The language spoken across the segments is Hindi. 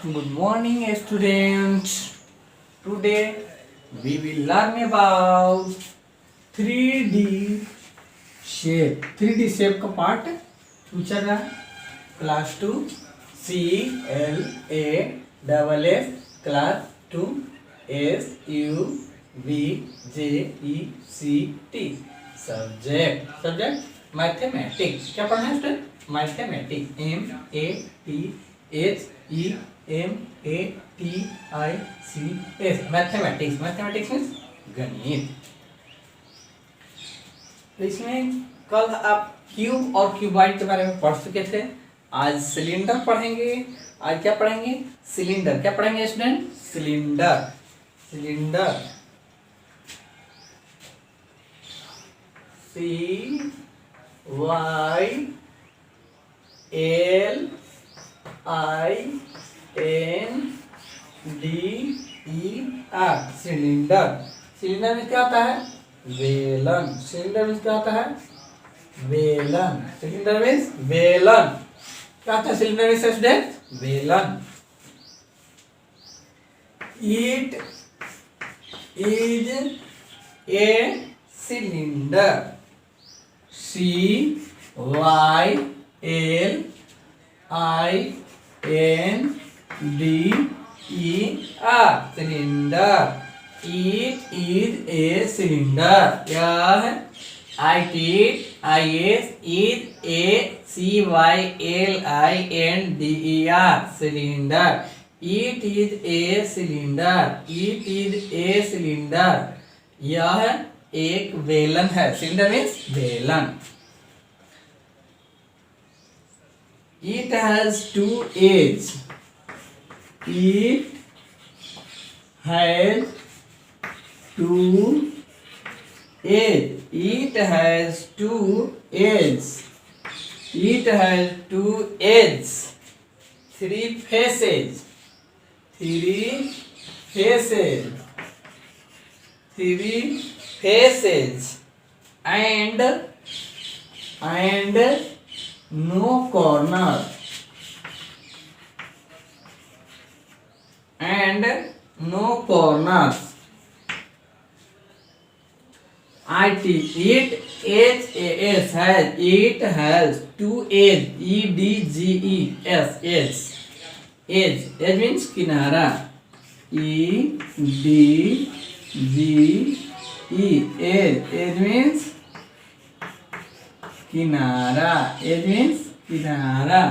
Good morning, students. Today we will learn about 3D shape. 3D shape का पार्ट पूछा गया class 2 CLA class 2 SUBJECT subject mathematics. क्या पढ़ना है student? Mathematics MATHMATICS mathematics. Mathematics means गणित। तो इसमें कल आप क्यूब और क्यूबॉइड के बारे में पढ़ चुके थे। आज सिलेंडर पढ़ेंगे। आज क्या पढ़ेंगे? सिलेंडर। क्या पढ़ेंगे student? Cylinder. Cylinder CYLINDER। Cylinder. Cylinder में क्या होता है? वेलन। सिलेंडर में क्या होता है? वेलन। सिलेंडर मीन्स वेलन। क्या होता है सिलेंडर में स्टूडेंट? वेलन। It is a cylinder. CYLINDER cylinder. It is a cylinder। क्या है? It is a CYLINDER cylinder। It is a cylinder। It is a cylinder। यह एक वेलन है। Cylinder means Velan. It has two edges। It has two edges। It has two edges। It has two edges। Three faces। Three faces। Three faces and no corner। and no corners। It has two edges। edges means किनारा। edge means किनारा। edge means किनारा।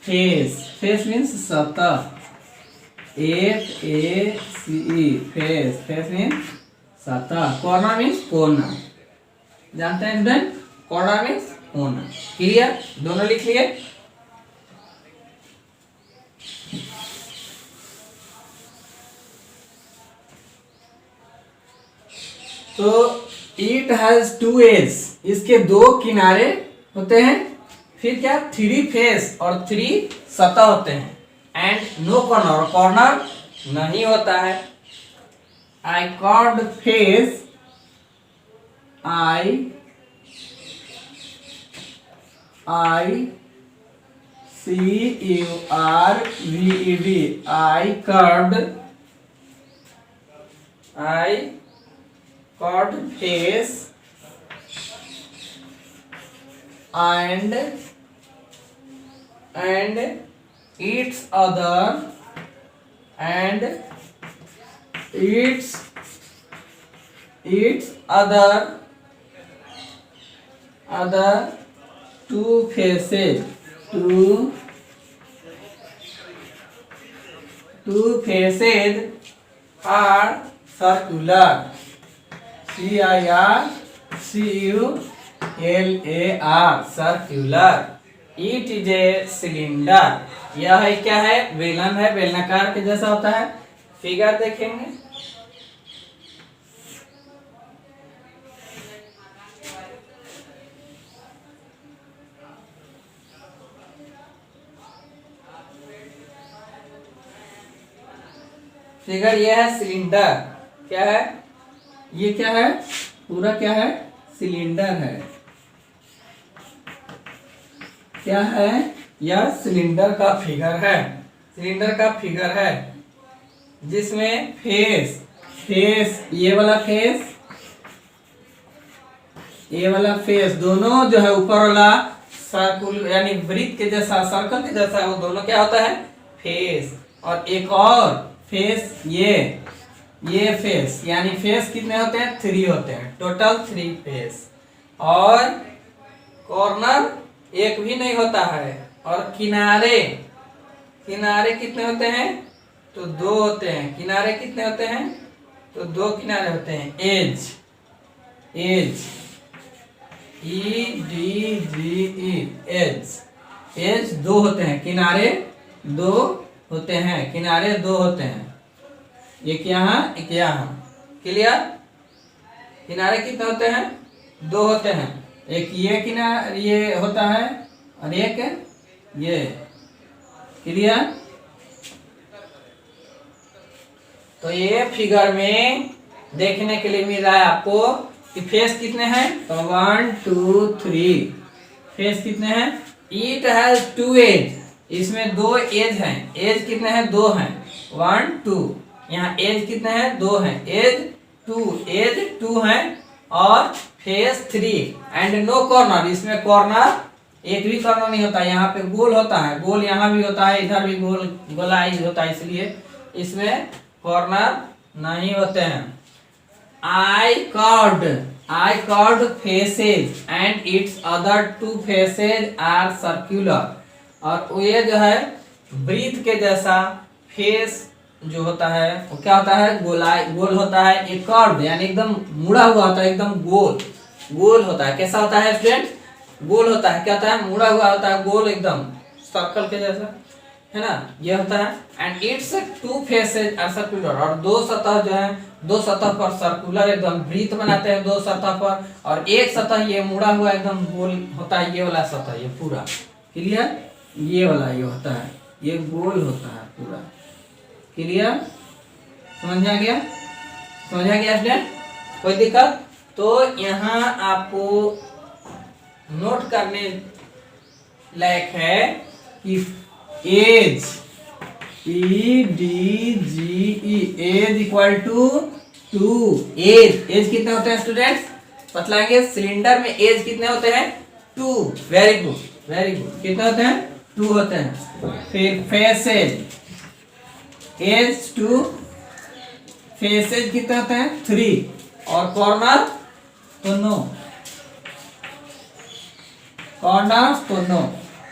face means सतह। face means सतह। कॉर्नर मीन्स कोना। जानते हैं स्टूडेंट? कॉर्नर मीन्स कोना। क्लियर? दोनों लिख लिए। तो इट हैज टू एज। इसके दो किनारे होते हैं। फिर क्या? थ्री फेस और थ्री सतह होते हैं। And no corner. कॉर्नर नहीं होता है। I curved face। I CURVED। I curved face and its other two faces। two faces are circular। CIRCULAR circular। It is a cylinder। यह है क्या है? वेलन है। बेलनाकार के जैसा होता है। फिगर देखेंगे। फिगर ये है सिलेंडर। क्या है? ये क्या है? पूरा क्या है? सिलेंडर है। क्या है? यह सिलेंडर का फिगर है। सिलेंडर का फिगर है जिसमें फेस फेस ये वाला फेस दोनों जो है ऊपर वाला सर्कुल यानी वृत्त के जैसा सर्कल के जैसा वो दोनों क्या होता है फेस। और एक और फेस ये फेस यानी फेस कितने होते हैं 3 होते हैं टोटल 3 फेस। और कॉर्नर एक भी नहीं होता है। और किनारे कितने होते हैं तो 2 होते हैं। किनारे कितने होते हैं तो 2 किनारे होते हैं। एज एज 2 होते हैं। किनारे 2 होते हैं। एक यहाँ क्लियर। किनारे कितने होते हैं 2 होते हैं। एक ये किनारे ये होता है और एक ये क्लियर। तो ये फिगर में देखने के लिए मिल रहा है आपको कि फेस कितने हैं तो 1 2 3 फेस कितने हैं। इट हैज 2 एज इसमें 2 एज हैं। एज कितने हैं 2 हैं 1 2 यहाँ एज कितने हैं 2 हैं। एज 2 हैं और फेस 3 एंड नो कॉर्नर इसमें कॉर्नर एक भी कॉर्नर नहीं होता। यहाँ पे गोल होता है गोल यहाँ भी होता है इधर भी गोलाई होता है इसलिए इसमें कॉर्नर नहीं होते हैं। I curved faces and its other 2 faces are circular। और ये जो है वृत्त के जैसा फेस जो होता है वो क्या होता है गोल होता है। एक कर्व यानी एकदम मुड़ा हुआ होता है एकदम गोल होता है। कैसा होता है स्टूडेंट गोल होता है। क्या होता है मुड़ा हुआ होता है गोल एकदम सर्कल के जैसा है ना ये होता है। And it's 2 faces are circular और 2 सतह जो है 2 सतह पर सर्कुलर एकदम वृत्त बनाते हैं 2 सतह पर। और एक सतह ये मुड़ा हुआ एकदम गोल होता है ये वाला सतह ये पूरा क्लियर। ये वाला ये होता है ये गोल होता है पूरा क्लियर। समझ आ गया स्टूडेंट कोई दिक्कत। तो यहाँ आपको नोट करने लायक है कि edge edge equal to 2 edge कितने होते हैं स्टूडेंट्स बतलाएंगे। सिलेंडर में एज कितने होते हैं 2 वेरी गुड कितने होते हैं 2 होते हैं। फिर फेसेज एज 2 फेसेज कितने होते हैं 3 और कॉर्नर तो नो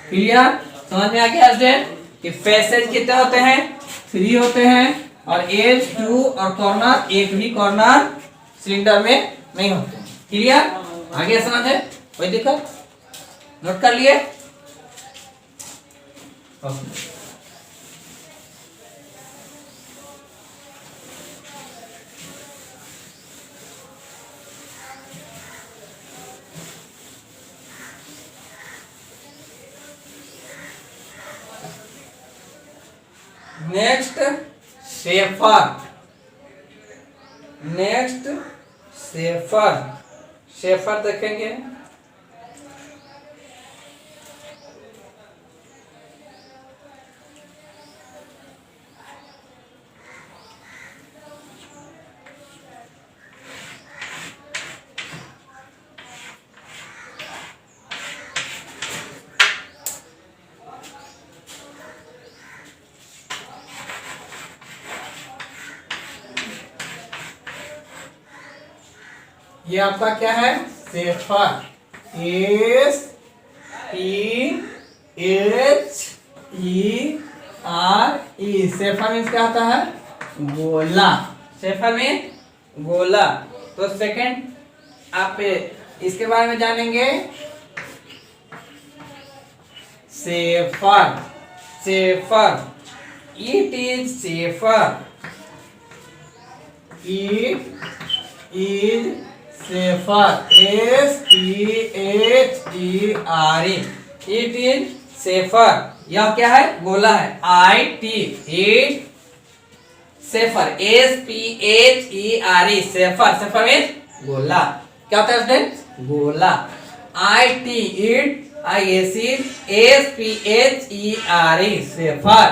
क्लियर। समझ में आ गया स्टूडेंट कि फेसेज कितने होते हैं 3 होते हैं और एज 2 और कॉर्नर एक भी कॉर्नर सिलेंडर में नहीं होते। क्लियर आगे समझ है कोई दिक्कत नोट कर लिए। नेक्स्ट शेफर देखेंगे। ये आपका क्या है शेफर SPHERE शेफर मीन्स क्या होता है गोला। शेफर में गोला। तो सेकंड आप इसके बारे में जानेंगे। Sphere it is sphere SPHERE it is sphere. यह क्या है गोला है IT it sphere SPHERE sphere means गोला। क्या होता है स्टूडेंट गोला। IT it SPHERE sphere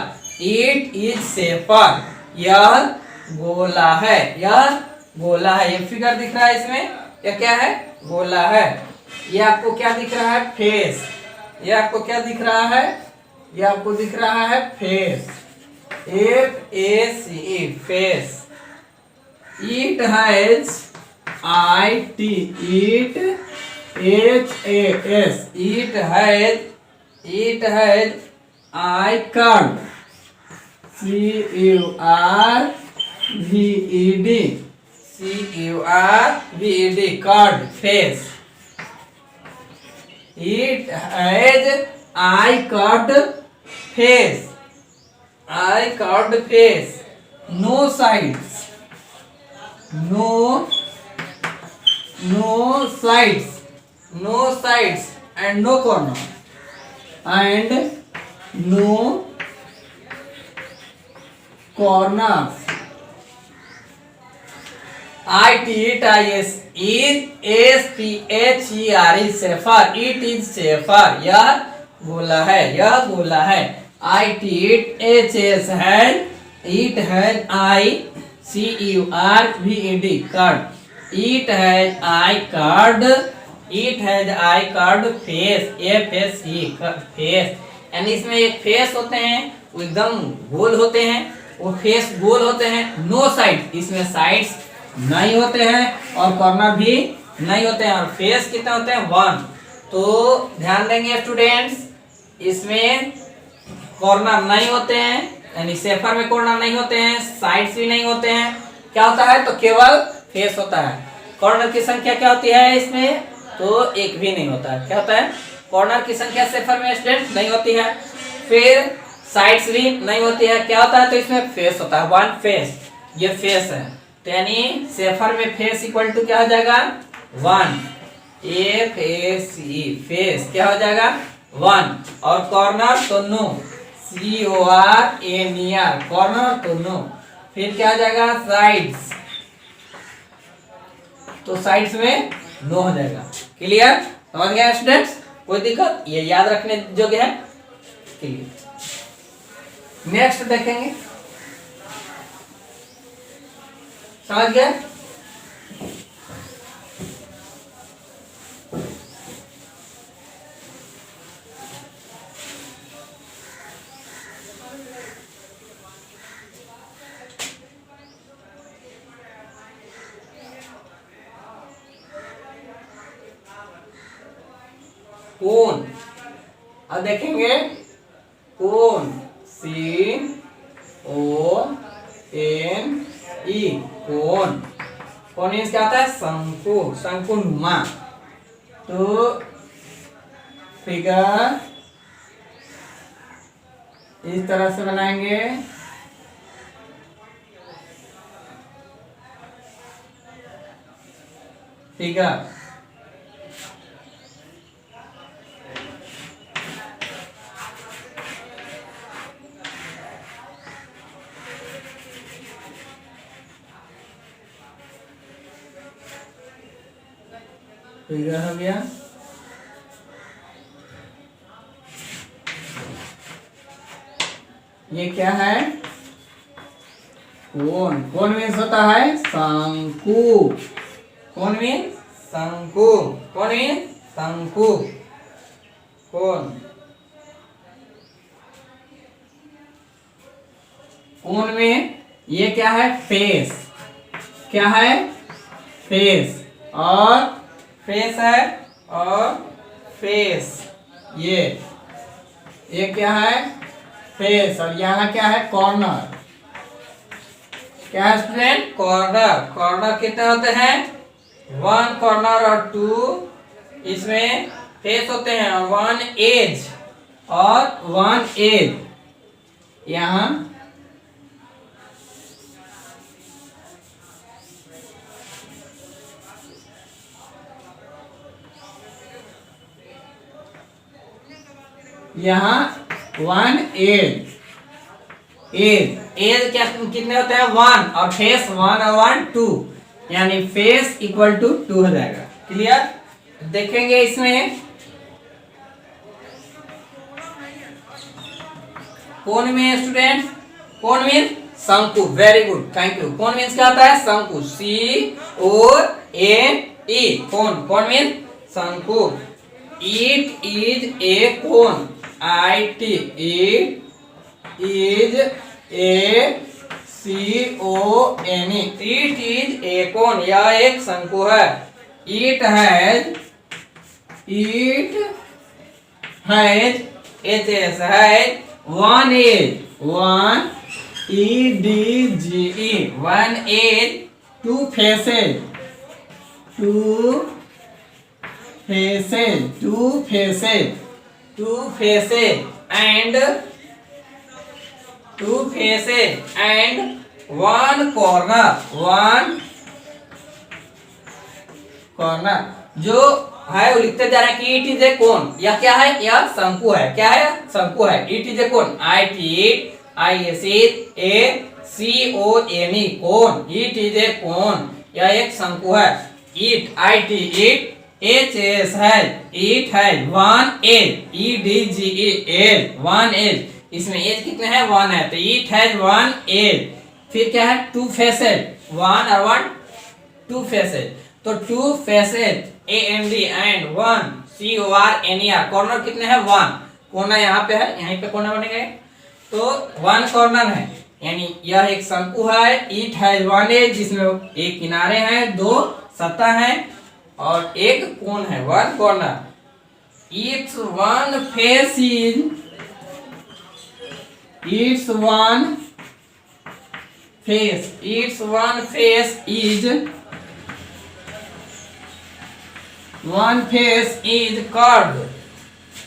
it is sphere, यह गोला है, यह गोला है। ये फिगर दिख रहा है इसमें, यह क्या है? गोला है। ये आपको क्या दिख रहा है? फेस। ये आपको क्या दिख रहा है? ये आपको दिख रहा है face, FACE, face. It has IT, it HAS, it has I card, CURVED, card, face. It has I carved face, I carved face, no sides, no sides, no sides and no corner, and no corners. ITIS is SPHER, safer, it is sphere, यह गोला है, यह गोला है। ITHS है, it has ICURVED, card, it has I card, it has I card face, FSE, face. यानी इसमें एक फेस होते हैं, वो एकदम गोल होते हैं, वो फेस गोल होते हैं। नो साइड, इसमें साइड्स नहीं होते हैं और कॉर्नर भी नहीं होते हैं। और फेस कितने होते हैं? 1। तो ध्यान देंगे स्टूडेंट्स, इसमें कॉर्नर नहीं होते हैं, यानी सेफर में कॉर्नर नहीं होते हैं, साइड्स भी नहीं होते हैं। क्या होता है? तो केवल फेस होता है। कॉर्नर की संख्या क्या होती है इसमें? तो एक भी नहीं होता है। क्या होता है? कॉर्नर की संख्या सेफर में स्टूडेंट नहीं होती है, फिर साइड्स भी नहीं होती है। क्या होता है? तो इसमें फेस होता है, 1 फेस, ये फेस है। तो यानी सेफर में फेस इक्वल टू क्या हो जाएगा? 1, FACE, फेस क्या हो जाएगा? 1। और कॉर्नर तो नो, CORNER, कॉर्नर तो नो। फिर क्या हो जाएगा? साइड्स, तो साइड्स में नो हो जाएगा। क्लियर? समझ गया स्टूडेंट्स? कोई दिक्कत? ये याद रखने योग्य है। क्लियर। नेक्स्ट देखेंगे, समझ गए? कोन, अब देखेंगे कोन, CONE, कोन। कोन मीन्स क्या होता है? शंकु, शंकुनुमा। तो फिगर इस तरह से बनाएंगे, फिगर फिगर हो गया। ये क्या है? कोन। कोन मीन्स होता है शंकु, कोन मीन्स शंकु, कोन मीन्स शंकु, कोन। कोन में ये क्या है? फेस, क्या है? फेस, और फेस है, और फेस, ये क्या है? फेस, और यहाँ क्या है? कॉर्नर। क्या है स्टूडेंट? कॉर्नर। कॉर्नर कितने होते हैं? 1 कॉर्नर और 2 इसमें फेस होते हैं, और 1 एज, और 1 एज यहाँ यहाँ 1 एज, एज क्या कितने होते हैं? 1, और फेस 1 और 1 2, यानी फेस इक्वल टू 2 हो जाएगा। क्लियर? देखेंगे इसमें कोन में स्टूडेंट, कोन मीन्स शंकु, very good, thank you. Cone means क्या होता है, शंकु, CONE, कोन, कोन मीन्स शंकु। It is a cone, IT, it is a CONE, it is a cone, यह एक शंकु है। It has HS has one edge, one EDGE, one edge, two faces, two faces and one corner. जो है वो लिखते जा रहा है कि इट इज ए कोन, यह क्या है, यह शंकु है, क्या है, शंकु है। It is a cone, ITISCONE, cone, it is a cone, यह एक शंकु है। इट HS है, इट है, one edge, EDGE, edge, one edge, इसमें एज कितने हैं, वन है, तो इट हैज वन एज। फिर क्या है, टू फेसेज, वन और वन, टू फेसेज, तो two faces AND and one CORNER, corner कितने हैं, वन, कोना यहाँ पे है, यहीं पे कोना बनेगा, तो वन कॉर्नर है, यानी यह एक शंकु है। इट हैज वन एज, जिसमें एक किनारे हैं, दो सतह हैं और एक कोन है, one corner. It's one face is, its one face is curved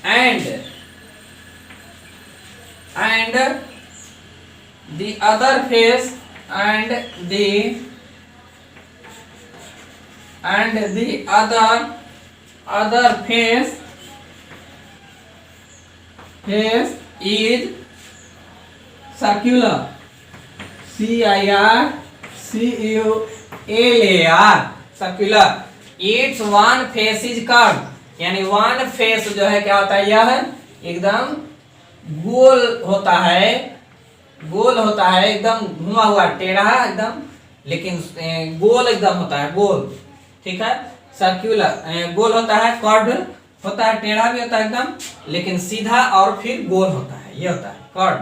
and the other face other face is circular, CIRCULAR, circular। Its one face is curved, यानी वन फेस जो है क्या होता है, यह एकदम गोल होता है, एकदम घुमा हुआ, टेढ़ा एकदम, लेकिन गोल एकदम होता है, गोल, ठीक है। सर्क्यूलर गोल होता है, कर्व्ड होता है, टेढ़ा भी होता है एकदम, लेकिन सीधा और फिर गोल होता है, ये होता है कर्व,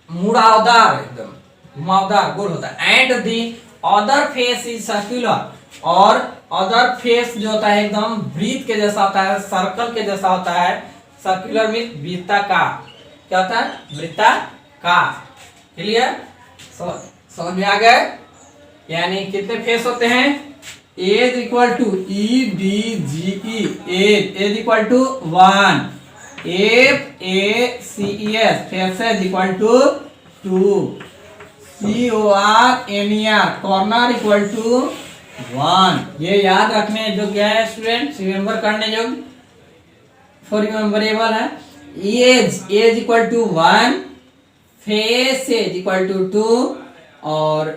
मुड़ावदार, एकदम घुमावदार, गोल होता है। And the other face is circular, और अदर फेस जो होता है एकदम वृत्त के जैसा होता है, सर्कल के जैसा होता है। सर्कुलर मीन्स वृत्ताकार, क्या होता है, वृत्ताकार, क्लियर, समझ में आ गए। यानी कितने फेस होते हैं, edge equal to EDGE, edge equal to one, FACES faces equal to two, CORNER corner equal to one. ये याद रखने योग्य है स्टूडेंट, रिमेम्बर करने योग्य, फॉर रिमेम्बरेबल है। Edge equal to one, faces equal to two, और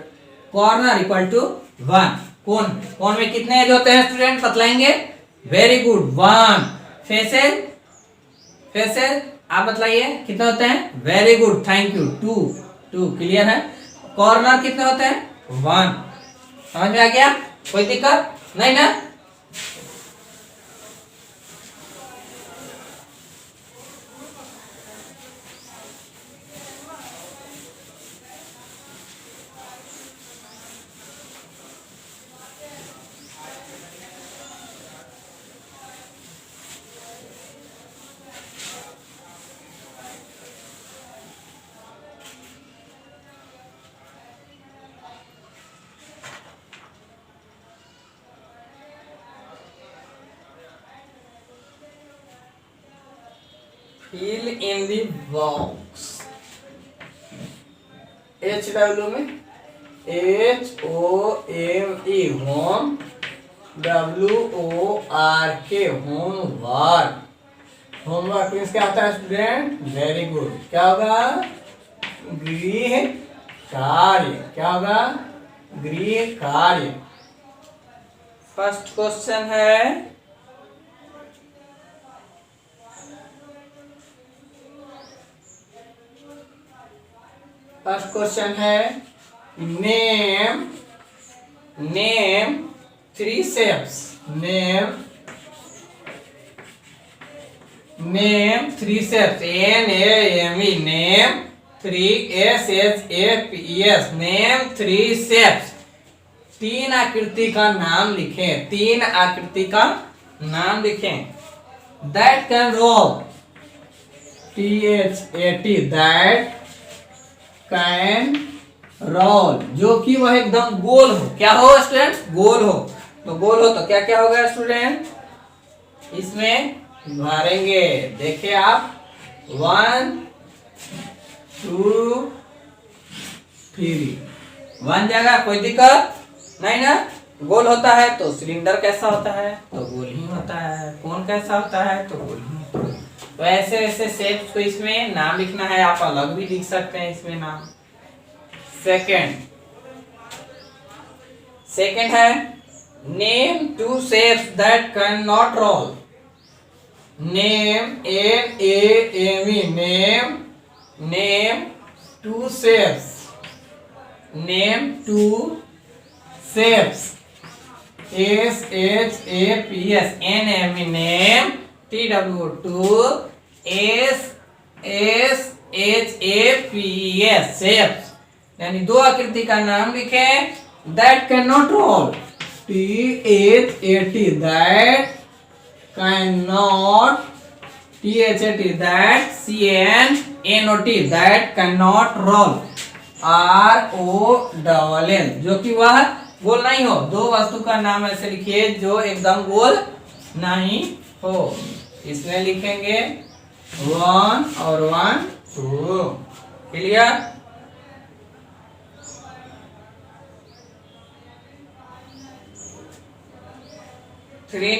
corner equal to one. Cone में कितने एज होते हैं स्टूडेंट, बतलाएंगे, वेरी गुड, वन। फेसेज आप बतलाइए कितने होते हैं, very good, thank you, two, clear है। कॉर्नर कितने होते हैं, वन। समझ में आ गया, कोई दिक्कत नहीं ना। Fill in the box. HW में HOME, home, WORK, homework. Homework means क्या होता है स्टूडेंट, वेरी गुड, क्या होगा, गृह कार्य, क्या होगा, गृह कार्य। फर्स्ट क्वेश्चन है, फर्स्ट क्वेश्चन है name three shapes. Name three shapes. NAME name three SHAPES name three shapes. तीन आकृति का नाम लिखें। तीन आकृति का नाम लिखें। That can roll THAT that can roll, जो कि वह एकदम गोल हो। क्या हो स्टूडेंट? गोल हो। तो गोल हो तो क्या क्या होगा स्टूडेंट? इसमें भरेंगे। देखिए आप 1 2 3 1 जगह, कोई दिक्कत नहीं ना। गोल होता है तो सिलेंडर कैसा होता है? तो गोल ही होता है। कोन कैसा होता है? तो गोल ही होता है। तो ऐसे ऐसे शेप्स को इसमें नाम लिखना है। आप अलग भी लिख सकते हैं इसमें नाम। सेकंड है name two shapes that can not roll. Name NAME name two shapes. Name two shapes SHAPES NAME name TW2 SHAPES shapes. यानी दो आकृति का नाम लिखें। That can not roll THAT that can not THAT that CANNOT that can not roll ROLL, जो कि वह गोल नहीं हो। दो वस्तु का नाम ऐसे लिखिए जो एकदम गोल नहीं हो। इसमें लिखेंगे 1 और 1 2। Clear? Three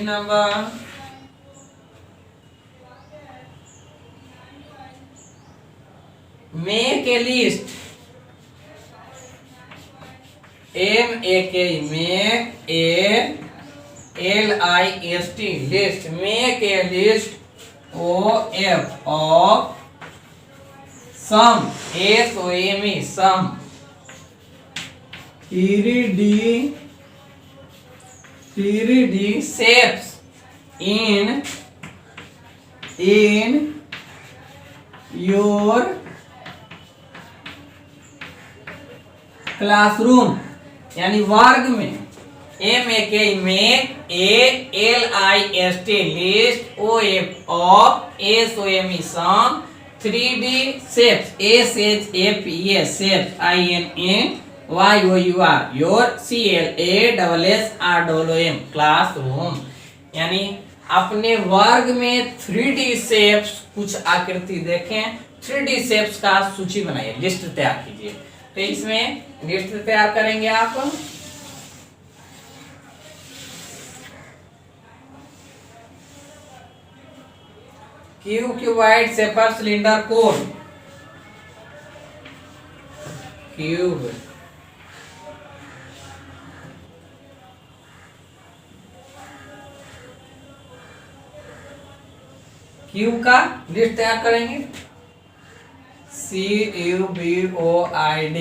number make a list. MAKE make a LIST list. Make a list of sum SOME sum 3D shapes in your classroom, यानी वर्ग में। MAKE make a LIST list of SOME sum 3D shapes SHAPES shapes INAYOUR your CLASSROOM classroom. यानी अपने वर्ग में 3D शेप्स कुछ आकृति देखें। 3D शेप्स का सूची बनाइए, लिस्ट तैयार कीजिए। तो इसमें लिस्ट तैयार करेंगे आप। क्यूबॉइड शेपर सिलेंडर कोन। क्यूब का लिस्ट तैयार करेंगे। CUBOID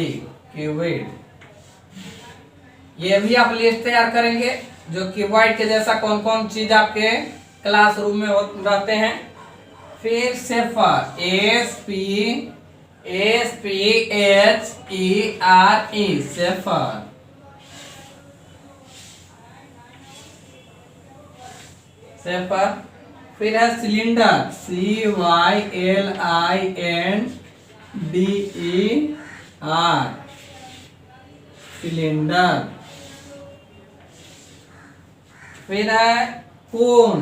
cuboid. ये भी आप लिस्ट तैयार करेंगे जो क्यूबॉइड के जैसा कौन कौन चीज आपके क्लासरूम में रहते हैं। फिर शेफर SPHERE शेफर। फिर है सिलेंडर CYLINDER सिलेंडर। फिर है कोन।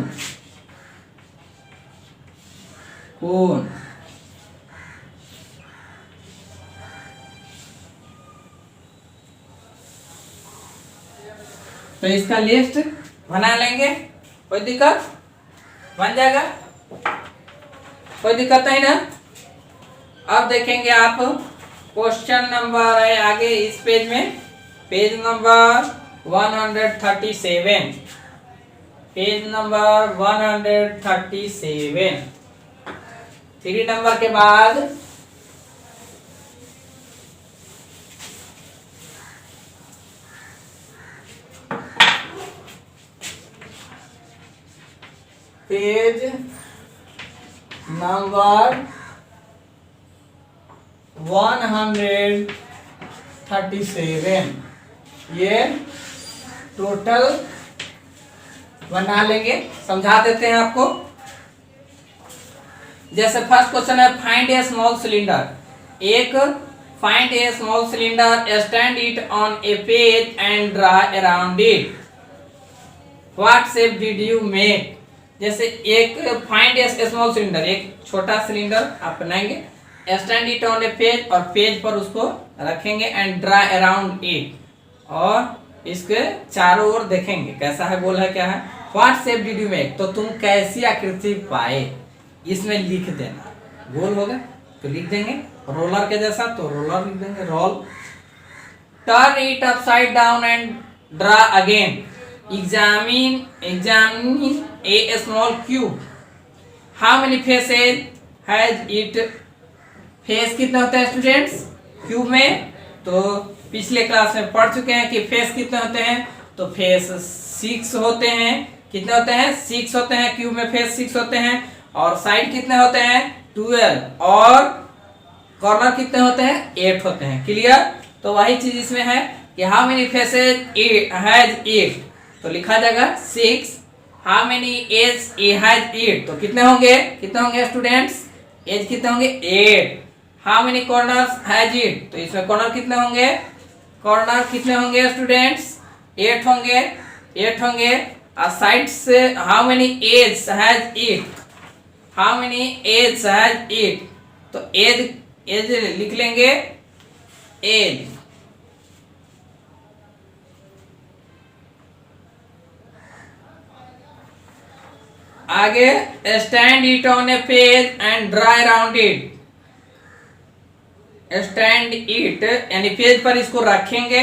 तो इसका लिस्ट बना लेंगे, कोई दिक्कत बन जाएगा, कोई दिक्कत नहीं ना। अब देखेंगे आप क्वेश्चन नंबर है आगे इस पेज में, page number 137। Page number 137 3 number के बाद पेज नंबर 137, ये टोटल बना लेंगे, समझा देते हैं आपको। जैसे फर्स्ट क्वेश्चन है फाइंड ए स्मॉल सिलेंडर, एक find A small cylinder, stand it on a page and draw around it, what shape did you make. जैसे एक फाइंड ए स्मॉल सिलेंडर, एक छोटा सिलेंडर आप बनाएंगे, stand it on a page, और पेज पर उसको रखेंगे, एंड ड्रा अराउंड इट, और इसके चारों ओर देखेंगे कैसा है, गोल है क्या है। What shape did you make, तो तुम कैसी आकृति पाए, इसमें लिख देना। गोल होगा तो लिख देंगे, रोलर के जैसा तो रोलर लिख देंगे, roll. Turn it upside down and draw again, examine a small cube, how many faces has it, face कितने होते हैं स्टूडेंट्स क्यूब में, तो पिछले क्लास में पढ़ चुके हैं कि फेस कितने होते हैं, तो फेस 6 होते हैं। कितने होते हैं, 6 होते हैं, क्यूब में फेस 6 होते हैं, और साइड कितने होते हैं 12, और कॉर्नर कितने होते हैं 8 होते हैं। क्लियर, तो वही चीज इसमें है कि हाउ मेनी फेसेज हैज 8, तो लिखा जाएगा 6, हाउ मेनी एज हैज 8, तो कितने होंगे स्टूडेंट्स, एज कितने होंगे 8, how many corners has it, तो इसमें कॉर्नर कितने होंगे स्टूडेंट्स 8 होंगे, और साइड से how many edge has it, तो एज लिख लेंगे, एज। आगे stand it on a page and draw around it, stand it यानी पेज पर इसको रखेंगे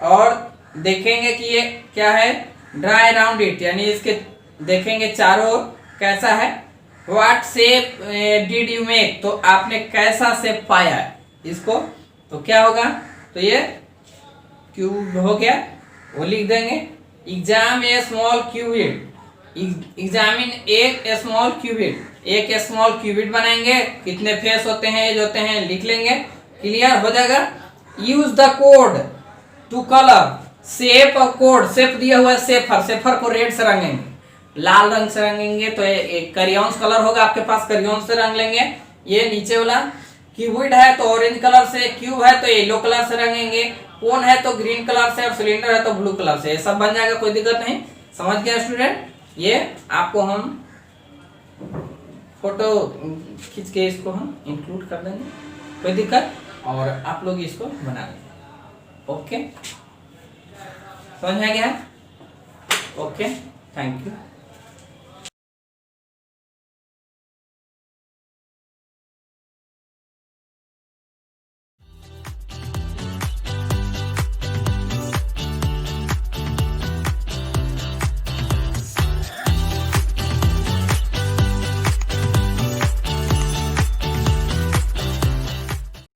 और देखेंगे कि ये क्या है, ड्रा अराउंड इट यानी इसके देखेंगे चारों ओर कैसा है। What shape did you make, तो आपने कैसा शेप पाया इसको, तो क्या होगा, तो ये क्यूब हो गया, वो लिख देंगे। Exam a small cuboid, examine एक स्मॉल क्यूबिट, एक स्मॉल क्यूबिट बनाएंगे, कितने फेस होते हैं, एज होते हैं, लिख लेंगे। क्लियर हो जाएगा। Use the code to colour shape, और कोड शेप दिया हुआ है सेफर को रेड से रंगेंगे, लाल रंग से रंगेंगे, तो एक करियॉन्स कलर होगा आपके पास, करियॉन्स से रंग लेंगे। ये नीचे वाला क्यूबिड है तो ऑरेंज कलर से, क्यूब है तो येलो कलर से रंगेंगे, कोन है तो ग्रीन कलर से, और सिलेंडर है तो ब्लू कलर से, ये सब बन जाएगा, कोई दिक्कत नहीं। समझ गया स्टूडेंट, ये आपको हम फोटो खींच के इसको हम इंक्लूड कर देंगे, कोई दिक्कत, और आप लोग इसको बना लेंगे। ओके, समझ में आ गया? Okay, thank you.